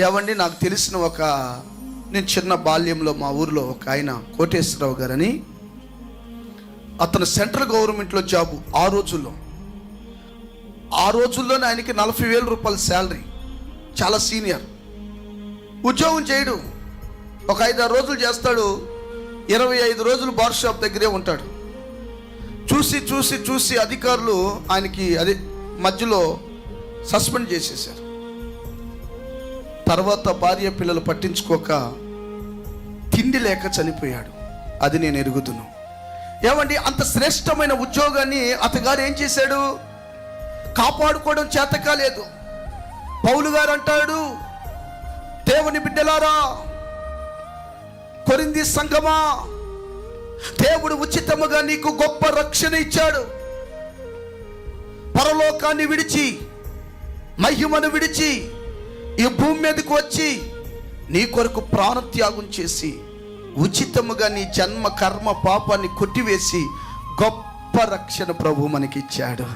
ఏవండి, నాకు తెలిసిన నేను చిన్న బాల్యంలో మా ఊరిలో ఒక ఆయన కోటేశ్వరరావు గారని, అతను సెంట్రల్ గవర్నమెంట్లో జాబు. ఆ రోజుల్లోనే ఆయనకి 40,000 రూపాయల శాలరీ. చాలా సీనియర్. ఉద్యోగం చేయడు, ఒక 5-6 రోజులు చేస్తాడు, 25 రోజులు బార్ షాప్ దగ్గరే ఉంటాడు. చూసి అధికారులు ఆయనకి మధ్యలో సస్పెండ్ చేసేశారు. తర్వాత భార్య పిల్లలు పట్టించుకోక తిండి లేక చనిపోయాడు. అది నేను ఎరుగుదును. ఏమండి, అంత శ్రేష్టమైన ఉద్యోగాన్ని అతగారు ఏం చేశాడు? కాపాడుకోవడం చేత కాలేదు. పౌలు గారు అంటాడు, దేవుని బిడ్డలారా, కొరింథీ సంఘమా, దేవుడు ఉచితముగా నీకు గొప్ప రక్షణ ఇచ్చాడు. పరలోకాన్ని విడిచి, మహిమను విడిచి ఈ భూమి మీదకు వచ్చి నీ కొరకు ప్రాణత్యాగం చేసి ఉచితముగా నీ జన్మ కర్మ పాపాన్ని కొట్టివేసి గొప్ప రక్షణ ప్రభు మనకి ఇచ్చాడు.